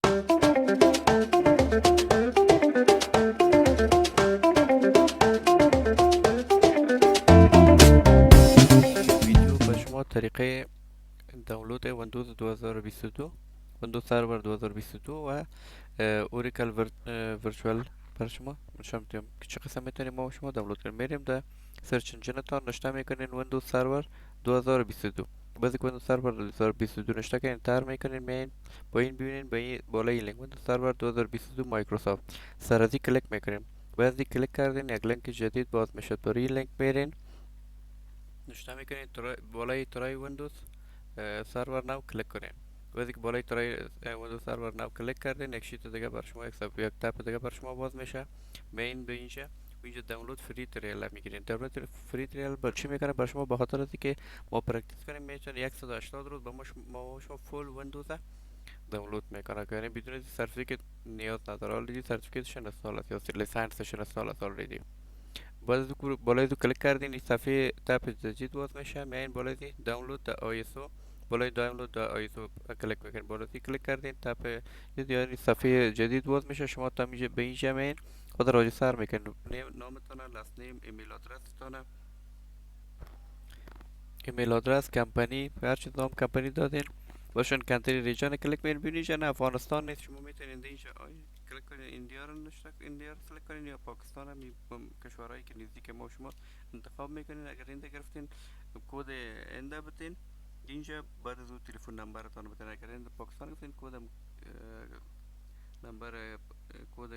ویدیو به شما طریقه دانلود ویندوز 2022 ویندوز سرور 2022 و اوریکل ورچوال بر شما نشان میدم که چه قسم میتونیم ما شما دانلود کنیم. میریم در سرچ انجینتان نشته میکنین ویندوز سرور 2022. بعد که ویندوز سرور 2022 نشته کنین تر میکنین میین با این ببینین با این بالای لینک ویندوز سرور 2022 مایکروسافت سر از این کلیک میکنیم. بعد از این کلیک کردین یک لینک جدید باز میشه. در این لینک میرین نشته میکنین بالای ترای ویندوز سرور ناو کلیک کنین. وقتی که بالای ترای ویندوز سرور ناو کلیک کردین یک شیت دیگه بر شما یک تپ دیگه بر شما باز میشه. مین به اینجا دانلود فری تریل میگیرین. دانلود فری تریل بر چی میکنه بر شما؟ به خاطر از اینکه ما پرکتیس کنیم میتونه 180 روز با ما شما فول ویندوز دانلود میکنه یعنی بدون سرتیفیکت نیاز نداره. آلردی سرتیفیکتشن استال است یا لیسانسشن استال است آلردی. باز بالای دو کلیک کردین این صفحه تپ جدید باز میشه. میاین بالای دانلود آی اس او بالای دانلود آی اس او کلیک میکنین. بالای کلیک کردین تپ یعنی صفحه جدید باز میشه. شما تا میشه به اینجا میاین خود راجستر میکنین. نامتون، لاست نیم، ایمیل آدرستون، ایمیل آدرس، کمپانی، هر چیز نام کمپانی دادین. باشن کانتری ریجن کلیک میکنین. ببینید نه افغانستان نیست. شما میتونین اینجا کلیک کنین ایندیا رو نشته ایندیا رو سلکت کنین یا پاکستان هم کشورهایی که نزدیک ما شما انتخاب میکنین. اگر اینده گرفتین کد اینده بتین اینجا بعد از اون تلفن نمبرتون بتین. اگر اینده پاکستان گرفتین کد نمبر کد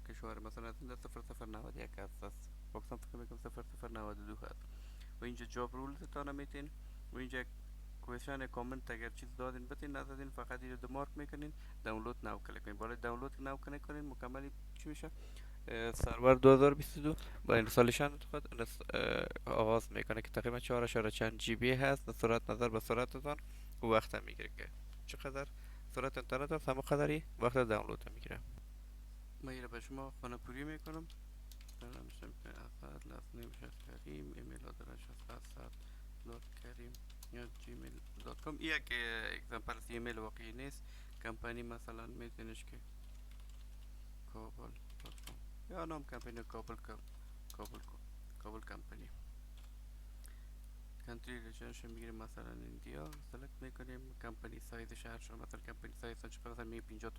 کشور مثلا از اینده 0091 هست. پاکستان فکر میکنم 0092 هست. و اینجا جاب رولز تان میتین و اینجا کوشن کامنت اگر چیز دادین بتین ندادین فقط اینو مارک میکنین. دانلود ناو کلیک کنین. بالای دانلود ناو کلیک کنین مکمل چی میشه؟ سرور 2022 با اینستالیشن خود آغاز میکنه که تقریبا 4 چند جی بی هست. سرعت نظر به سرعتتان و وقت هم میگیره که چقدر سرعت اینترنت هست همه قدری وقت دانلود هم میگیره. من اینو به شما خانه پوری میکنم. دارم میشم که اسد لازم کریم ایمیل آدرس اسد لود کریم یا جیمیل دات کام. یک اگزمپل ایمیل واقعی نیست. کمپانی مثلا میتونش که کابل دات کام یا نام کمپانی کابل کمپانی. کنتری ریجنش میگیریم مثلا اندیا سلکت میکنیم. کمپانی سایز شهر شما مثلا کمپانی سایز چقدر می 50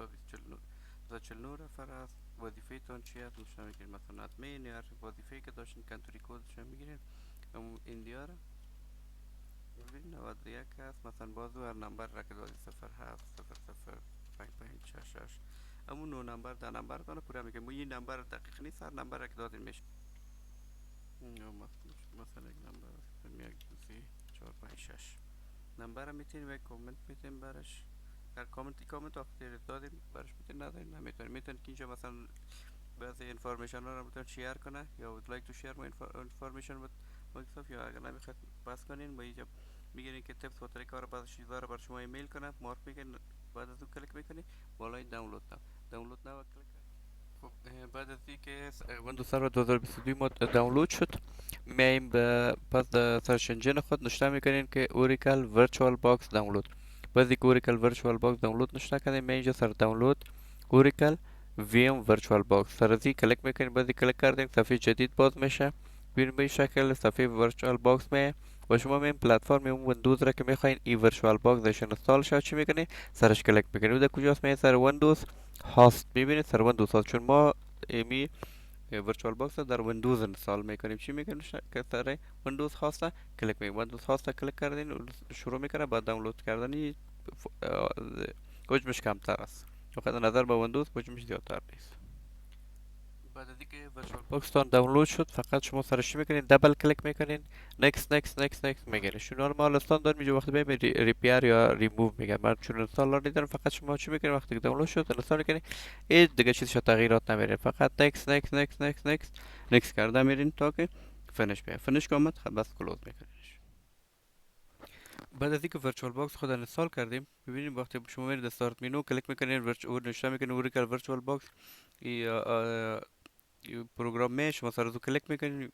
تا 49 نفر است. وظیفه تان چی است نشون میگیریم مثلا ادمین یا وظیفه که داشتین. کنتری کدش میگیریم اون اندیا رو ببین 91 هست مثلا بازو هر نمبر را که دادی 07 00 5566 همون 9 نمبر 10 نمبر تان پورا میگه. مو این نمبر دقیق نیست هر نمبر را که دادین میشه. مثلا یک نمبر 456 نمبر میتونیم یک کامنت میتونیم برش. در کامنت آخر دادیم برش میتونیم نداریم نمیتونیم. میتونیم که اینجا مثلا بعضی انفارمیشن ها رو میتونیم شیر کنه یا would like to share my information with Microsoft یا اگر نمیخواد بس کنین با اینجا میگین که تپس و طریقه رو بعضی چیزا رو بر شما ایمیل کنه مارک میگن. بعد از اون کلیک میکنی بالای دانلود نه کلیک. خب بعد از اینکه ویندوز سرور 2022 ما دانلود شد میایم به پس در سرچ انجین خود نشته میکنین که اوریکل ورچوال باکس دانلود. بعد اینکه اوریکل ورچوال باکس دانلود نشته کنین می اینجا سر دانلود اوریکل ویم ورچوال باکس سر از این کلیک میکنین. بعد کلیک کردین صفحه جدید باز میشه. ببین به این شکل صفحه ورچوال باکس می و شما این پلتفرم اون ویندوز را که میخواین ای ورچوال باکس انستال شه چی میکنین سرش کلیک میکنین. در کجاست می سر ویندوز هاست میبینید سر ویندوز هاست چون ما ایمی ورچوال باکس در ویندوز انستال میکنیم. چی میکنیم که سر ویندوز هاست کلیک میکنیم. ویندوز هاست کلیک کردین شروع میکنه با دانلود کردن. حجمش کمتر است وقتی نظر به ویندوز حجمش زیادتر نیست. بعد از اینکه ورچوال باکس تان دانلود شد فقط شما سرش میکنین دبل کلیک میکنین نکست میگیره. شو نورمال استاندارد میگه وقتی به ریپیر یا ریموو میگه. من چون اینستال ندارم فقط شما چی میکنین وقتی که دانلود شد اینستال میکنین هیچ دیگه چیزش تغییرات نمیره. فقط نکست کرده میرین تا که فینیش بیاد. فینیش که اومد بس کلوز میکنینش. بعد از اینکه ورچوال باکس خود انستال کردیم ببینید وقتی شما میرید استارت مینو کلیک میکنین نشون میکنه اوریکل ورچوال باکس پروگرام می شما سر رو کلیک میکنین.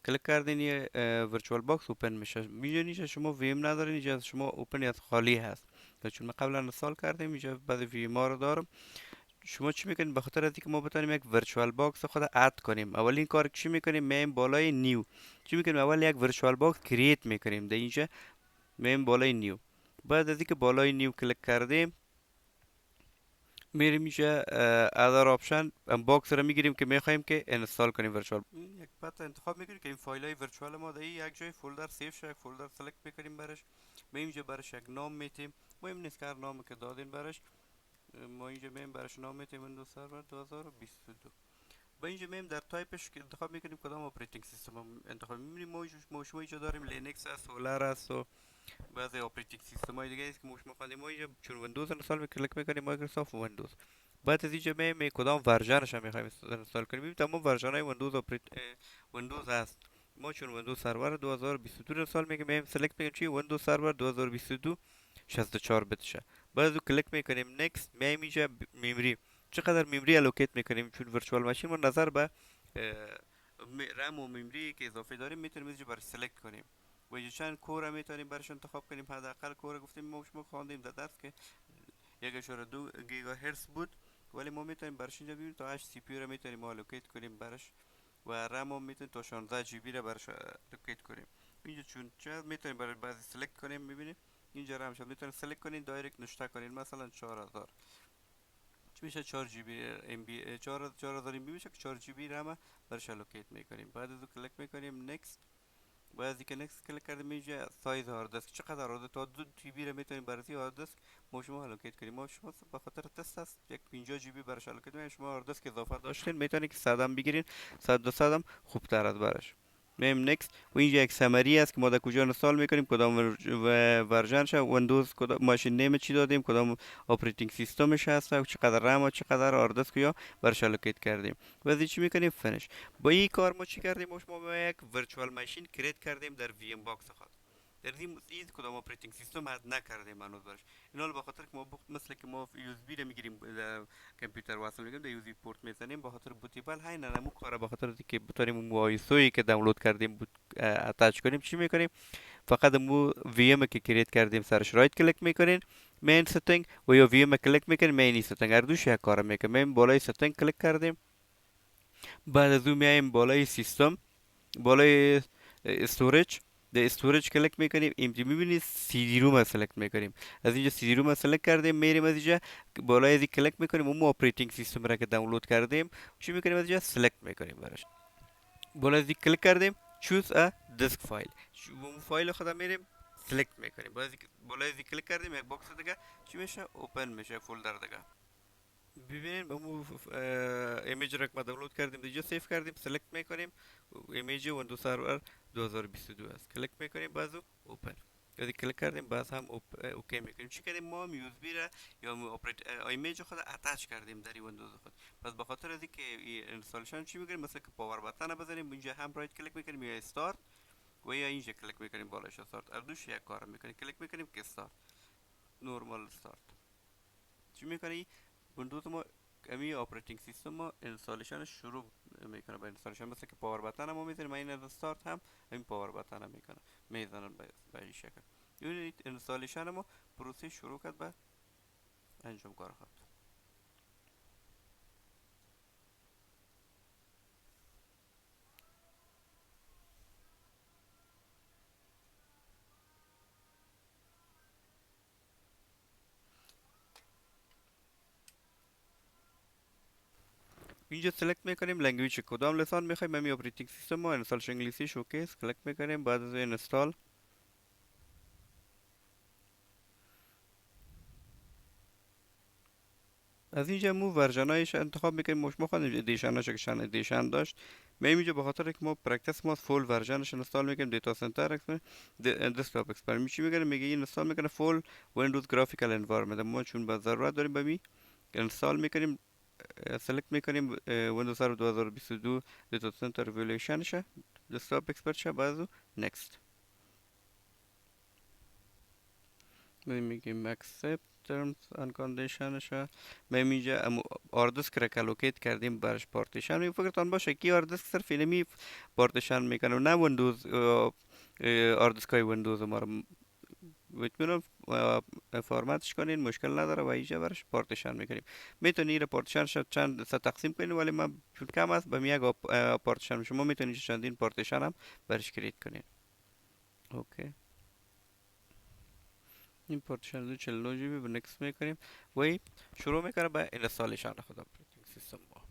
کلیک کردین یه ورچوال باکس اوپن میشه. میدونید شما ویم ندارین اینجا شما اوپن از خالی هست. چون ما قبلا انستال کردیم اینجا بعضی وی ما رو دارم. شما چی میکنید؟ به خاطر از اینکه ما بتونیم یک ورچوال باکس خود اد کنیم، اولین کار چی میکنیم؟ میم بالای نیو. چی میکنیم؟ اول یک ورچوال باکس کرییت میکنیم در اینجا، میم بالای نیو. بعد از اینکه بالای نیو کلیک کردیم میریم اینجا ادر آپشن باکس رو میگیریم که میخوایم که انستال کنیم ورچوال. یک پت انتخاب میکنیم که این فایل های ورچوال ما در یک جای فولدر سیو شد، یک فولدر سلکت میکنیم برش. ما اینجا برش یک نام میتیم، مهم نیست که هر نامی که دادین برش. ما اینجا میم برش نام میتیم ویندوز سرور 2022. با اینجا میم در تایپش که انتخاب میکنیم کدام اپراتینگ سیستم انتخاب میکنیم. ما شما اینجا داریم لینکس است، سولار است و بعضی اپراتینگ سیستم های دیگه است که ما خواندیم. ما اینجا چون ویندوز انستال کلیک میکنیم مایکروسافت ویندوز. بعد از اینجا میم کدام ورژنش هم میخوایم انستال کنیم. ببینید تمام ورژن های ویندوز هست. ما چون ویندوز سرور 2022 انستال میکنیم، میم سلکت میکنیم چی ویندوز سرور 2022 64 بتشه. بعد از کلیک میکنیم نکست. میم اینجا ممری چقدر ممری الوکیت میکنیم، چون ورچوال ماشین ما نظر به رم و ممری که اضافه داریم میتونیم اینجا برش سلکت کنیم. و اینجا چند کور میتونیم برش انتخاب کنیم. حداقل کور گفتیم ما شما خواندیم در درس که 1.2 گیگاهرتز بود، ولی ما میتونیم برش اینجا ببینیم تا 8 سی پی رو میتونیم الوکیت کنیم برش و رم هم میتونیم تا 16 جی بی رو برش الوکیت کنیم. اینجا چون چقدر میتونیم برای بعضی سلکت کنیم. میبینیم اینجا رم شد میتونیم سلکت کنیم دایرکت نشته کنیم، مثلا 4000 میشه 4 جی بی ام بی 4000 ام بی میشه که 4 جی بی رم برش الوکیت میکنیم. بعد از اون کلیک میکنیم نکست. بعد از اینکه نکست کلیک کردیم اینجا سایز هارد دیسک چقدر هارد تا 2 جی بی رو میتونیم برای هارد دیسک ما شما الوکیت کنیم. ما شما به خاطر تست است یک 50 جی بی برش الوکیت میکنیم. شما هارد دیسک اضافه داشتین میتونید که 100 هم بگیرین، 100 200 هم خوبتر از برش. میم نکست. و اینجا یک سمری است که ما در کجا انستال میکنیم، کدام ورژن شه ویندوز، کدام ماشین نیم چی دادیم، کدام اپراتینگ سیستمش هست و چقدر رم و چقدر هارد دیسک یا برش الوکیت کردیم. بعد چی میکنیم فینیش. با این کار ما چی کردیم؟ ما یک ورچوال ماشین کریت کردیم در وی ام باکس خود. در این کدام اپراتینگ سیستم اد نکردیم هنوز برش. اینا به خاطر که ما مثل که ما یو اس بی رو میگیریم در کامپیوتر وصل میکنیم در یو اس بی پورت میزنیم به خاطر بوتیبل های نمو کارا به خاطر که بتونیم مو آیسوی که دانلود کردیم اتچ کنیم. چی میکنیم؟ فقط مو وی ام که کریت کردیم سرش رایت کلیک میکنین مین ستینگ و یا وی ام کلیک میکنین مین ستینگ، هر دوش یک کار میکنیم. بالای ستینگ کلیک کردیم. بعد از اون میایم بالای سیستم، بالای استوریج، در استوریج کلیک میکنیم. اینجا میبینید سی دی روم سلکت میکنیم. از اینجا سی دی روم سلکت کردیم میریم از اینجا بالای ازی کلیک میکنیم اون اپراتینگ سیستم را که دانلود کردیم چی میکنیم از اینجا سلکت میکنیم براش. بالای ازی کلیک کردیم چوز ا دیسک فایل، اون فایل خودم میریم سلکت میکنیم. بالای ازی کلیک کردیم یک باکس دیگه چی میشه اوپن میشه فولدر دیگه. ببینیم اون ایمیج را که ما دانلود کردیم دیگه سیف کردیم سلکت میکنیم ایمیج ویندوز سرور 2022 است. کلیک میکنیم باز اوپن. یعنی کلیک کردیم باز هم اوکی میکنیم. چی کردیم؟ ما یو اس بی را یا ایمیج خود اتچ کردیم در ویندوز خود. پس به خاطر از اینکه اینستالیشن چی میکنیم مثلا که پاور بتن بزنیم اینجا هم رایت کلیک میکنیم یا استارت و یا اینجا کلیک میکنیم بالاش استارت. هر دوش یک کار میکنیم. کلیک میکنیم که استارت نورمال استارت. چی میکنی؟ ویندوز ما امی اپراتینگ سیستم ما اینستالیشن شروع میکنه با اینستالیشن مثل که پاور بتن ما میزنیم. من این از استارت هم این پاور بتن میکنه میزنن به این شکل. یعنی اینستالیشن ما پروسه شروع کرد به انجام کار خود. اینجا سلکت میکنیم لنگویج کدام لسان میخوایم. امی اپراتینگ سیستم ما اینستالش انگلیسی شوکیس کلیک میکنیم. بعد از اینستال از اینجا مو ورژنایش انتخاب میکنیم. ما خواهیم ادیشنش که شان ادیشن داشت میم اینجا به خاطر که ما پرکتس ما فول ورژنش انستال میکنیم. دیتا سنتر دسکتاپ اکسپرت چی میکنه میگه این انستال میکنه فول ویندوز گرافیکال انوایرمنت. ما چون به ضرورت داریم به می انستال میکنیم سلکت میکنیم ویندوز سرور 2022 دیتا سنتر ویلیشنشه دسکتاپ اکسپرت شه. بعد نکست میگیم اکسپت terms and conditions ها. ما اینجا آردسک را کلوکیت کردیم برش پارتیشن. می فکرتان باشه کی آردسک صرف اینمی پارتیشن میکنه نه ویندوز آردسک های ویندوز ما رو میتونم فرمتش کنین، مشکل نداره و اینجا برش پارتیشن میکنیم. میتونی این پارتیشن شد چند سه تقسیم کنین، ولی من چون کم است به یک پارتیشن شما میتونید چندین پارتیشن هم برش کریت کنین. اوکی. این پارتیشن 249 جی بی به نکس میکنیم و این شروع میکنه به اینستالیشن خود اپراتینگ سیستم ما.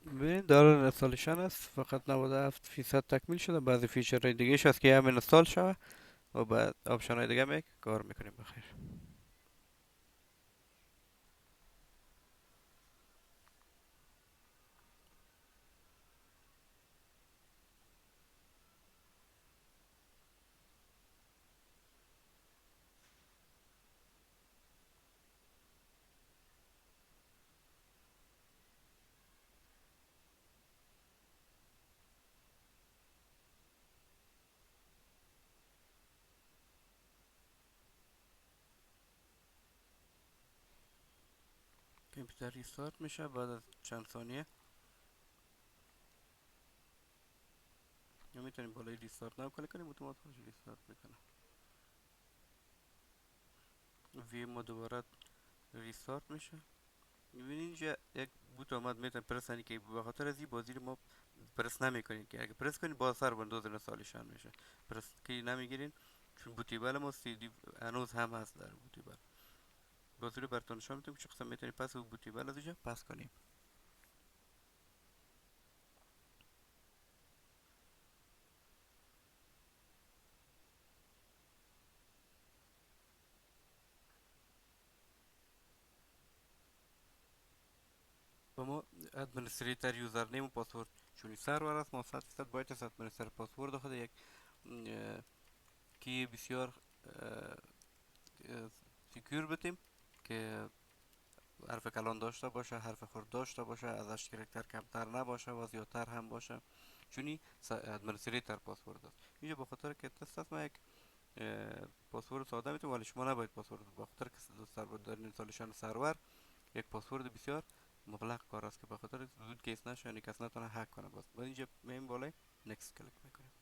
ببینید داره اینستالیشن است، فقط 97% تکمیل شده. بعضی فیچرهای دیگه هست که هم اینستال شده و بعد آپشن های دیگه کار میکنیم بخیر. کامپیوتر ریستارت میشه بعد از چند ثانیه. یا میتونیم بالای ریستارت ناو کلیک کنیم، اتومات خودش ریستارت میکنه. وی ما دوباره ریستارت میشه. میبینید اینجا یک بوت آمد، میتونیم پرس کنید که به خاطر از این بازی رو ما پرس نمیکنیم که اگه پرس کنید باز سر ویندوز اینستالیشن میشه. پرس کی نمیگیرین چون بوتیبل ما سی دی هنوز هم هست در بوتیبل. بازی رو براتون نشون میدم که چه قسم میتونید پس او بوتیبل از اینجا پس کنیم. و ما ادمنستریتر یوزر نیم و پاسورد چون سرور است، ما 100% باید از ادمنستر پاسورد خود یک کی بسیار سکیور بتیم که حرف کلان داشته باشه، حرف خورد داشته باشه، ازش کرکتر کمتر نباشه و زیادتر هم باشه، چونی ادمنستریتر پاسورد است. اینجا به خاطر که تست است ما یک پاسورد ساده میتونیم، ولی شما نباید پاسورد، به خاطر که سرور در اینستالیشن سرور یک پاسورد بسیار مغلق کار است که به خاطر زود کیس نشه، یعنی کس نتونه هک کنه. باز بعد اینجا میایم بالای نکست کلیک میکنیم.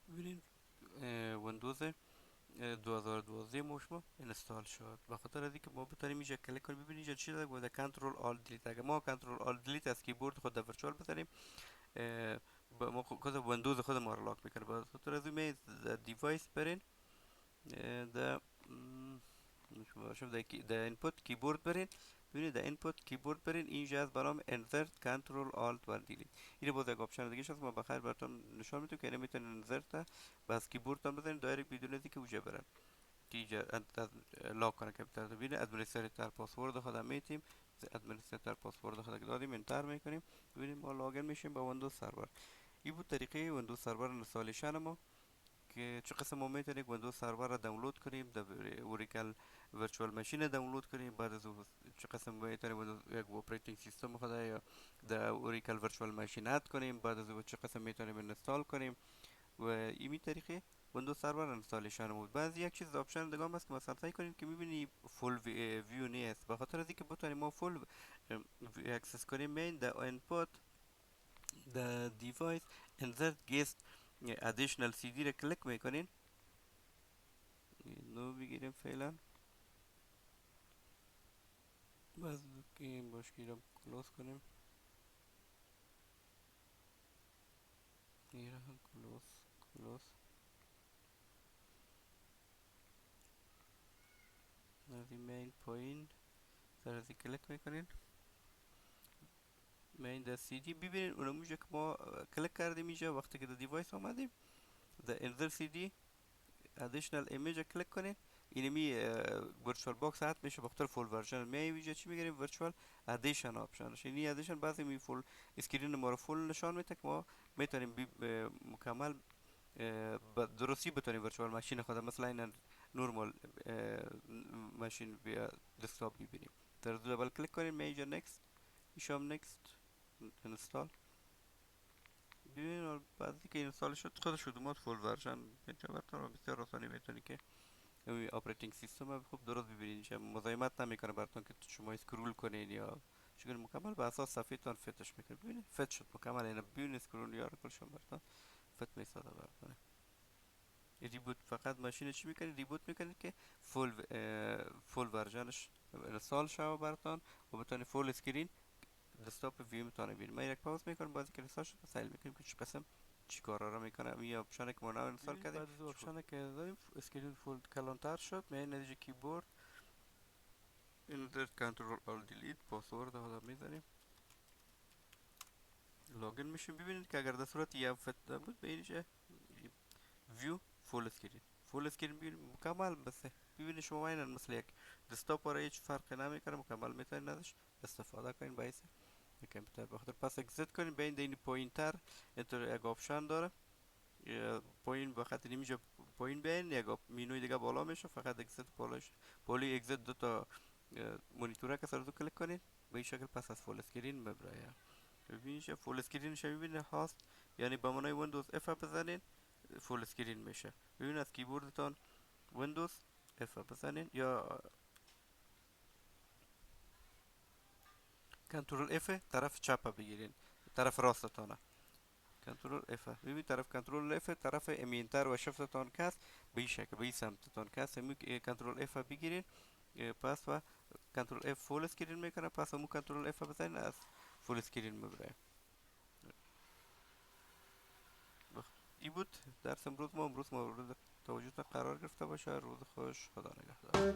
ببینید ویندوز 2012 مشما اینستال شد. به خاطر از اینکه ما بتونیم اینجا کلیک کنیم، ببینید اینجا چی داره گفته کنترل آل دیلیت. اگه ما کنترل آل دیلیت از کیبورد خود در ورچوال بزنیم ما خود ویندوز خود ما رو لاک میکنه. به خاطر از این دیوایس برین در شما در اینپوت کیبورد برین، ببینید در اینپوت کیبورد برین، اینجا از برام انسرت کنترل آلت و دیلیت. این باز یک آپشن دیگه هست، ما بخیر براتون نشون میدم که نمیتونین انسرت بس کیبورد تان بزنید دایرکت بدون از اینکه اوجا برن که اینجا لاک کنه کامپیوتر. ببینید ادمنستریتور پاسورد خود میتیم، ادمنستریتور پاسورد خود که دادیم انتر میکنیم. ببینید ما لاگین میشیم با ویندوز سرور. این بود طریقه ویندوز سرور اینستالیشن ما که چه قسم ما میتونیم ویندوز سرور را دانلود کنیم، در اوریکل ورچوال ماشین دانلود کنیم. بعد از چه قسم میتونیم یک اپراتینگ سیستم خود یا در اوریکل ورچوال ماشین اد کنیم. بعد از چه قسم میتونیم اینستال کنیم و این طریقه ویندوز سرور اینستالیشن بود. بعضی یک چیز آپشن دیگه هم هست که مثلا سعی کنیم که میبینی فول ویو نیست، به خاطر اینکه بتونیم ما فول اکسس کنیم مین در اینپوت the device insert guest additional CD را کلیک میکنین. نو بگیریم فعلا، باز که باشکی را کلوز کنیم. این را هم کلوز از این مین پایین سر از کلیک میکنین مین در سی دی. ببینید اونموجه که ما کلیک کردیم اینجا وقتی که در دیوایس آمدیم در انزر سی دی ادیشنال ایمیج کلیک کنین، اینمی ورچوال باکس اد میشه بخاطر فول ورژن. می اینجا چی میگیریم ورچوال ادیشن آپشنش، یعنی ادیشن بعضی می فول اسکرین ما رو فول نشان میده که ما میتونیم مکمل درستی بتونیم ورچوال ماشین خود مثلا این نورمال ماشین دسکتاپ میبینیم. در دبل کلیک کنیم من اینجا نکست میشم، نکست اینستال. ببینید بعد که اینستال شد خودش اومد فول ورژن. اینجا براتون بسیار آسانی میتونی که اپراتینگ سیستم خوب درست ببینید که مزاحمت نمیکنه براتون که شما اسکرول کنین یا چون مکمل به اساس صفحه‌تون فتش میکنه. ببینید فت شد مکمل. اینا ببینید اسکرول یا کل شما براتون فت میسازه براتون. ریبوت فقط ماشین چی میکنه؟ ریبوت میکنه که فول ورژنش انستال شوه براتون و بتونی فول اسکرین دسکتاپ ویو میتونه ببینید. من یک پاوز میکنم بازی که انستال شد سیل میکنیم که چه قسم چی کارا رو میکنه. این آپشن که ما نو انستال کردیم بعد از آپشن که داریم اسکرین فول کلانتر شد. می نتیجه کیبورد این در کنترل آل دیلیت پاسورد حالا میذاریم لاگین میشیم. ببینید که اگر در صورت یه فت بود به اینجا ویو فول اسکرین فول اسکرین ببینید مکمل بسه. ببینید شما این مثل یک دسکتاپ را هیچ فرقی نمیکنه مکمل میتونید ازش استفاده کنین باعث کامپیوتر بخاطر. پس اگزیت کنین بین دین پوینتر اینطور یک آپشن داره پایین بخاطر اینجا پایین بین یک مینوی دیگه بالا میشه فقط اگزیت بالاش بالی اگزیت دو تا مانیتوره که سر دو کلیک کنین به این شکل پس از فول اسکرین ببره. ببینید فول اسکرینش میبینید هاست یعنی با منوی ویندوز اف بزنین فول اسکرین میشه. ببینید از کیبوردتان ویندوز اف بزنین یا کنترل اف طرف چپ بگیرین طرف راستتانه کنترل اف. ببین طرف کنترل اف طرف امینتر و شفتتان کس به این شکل به این سمتتان کس کنترل اف بگیرین پس و کنترل اف فول اسکرین میکنه پس همون کنترل اف بزنین از فول اسکرین میبره. ای بود درس امروز ما مورد توجهتان قرار گرفته باشه. روز خوش، خدا نگهدار.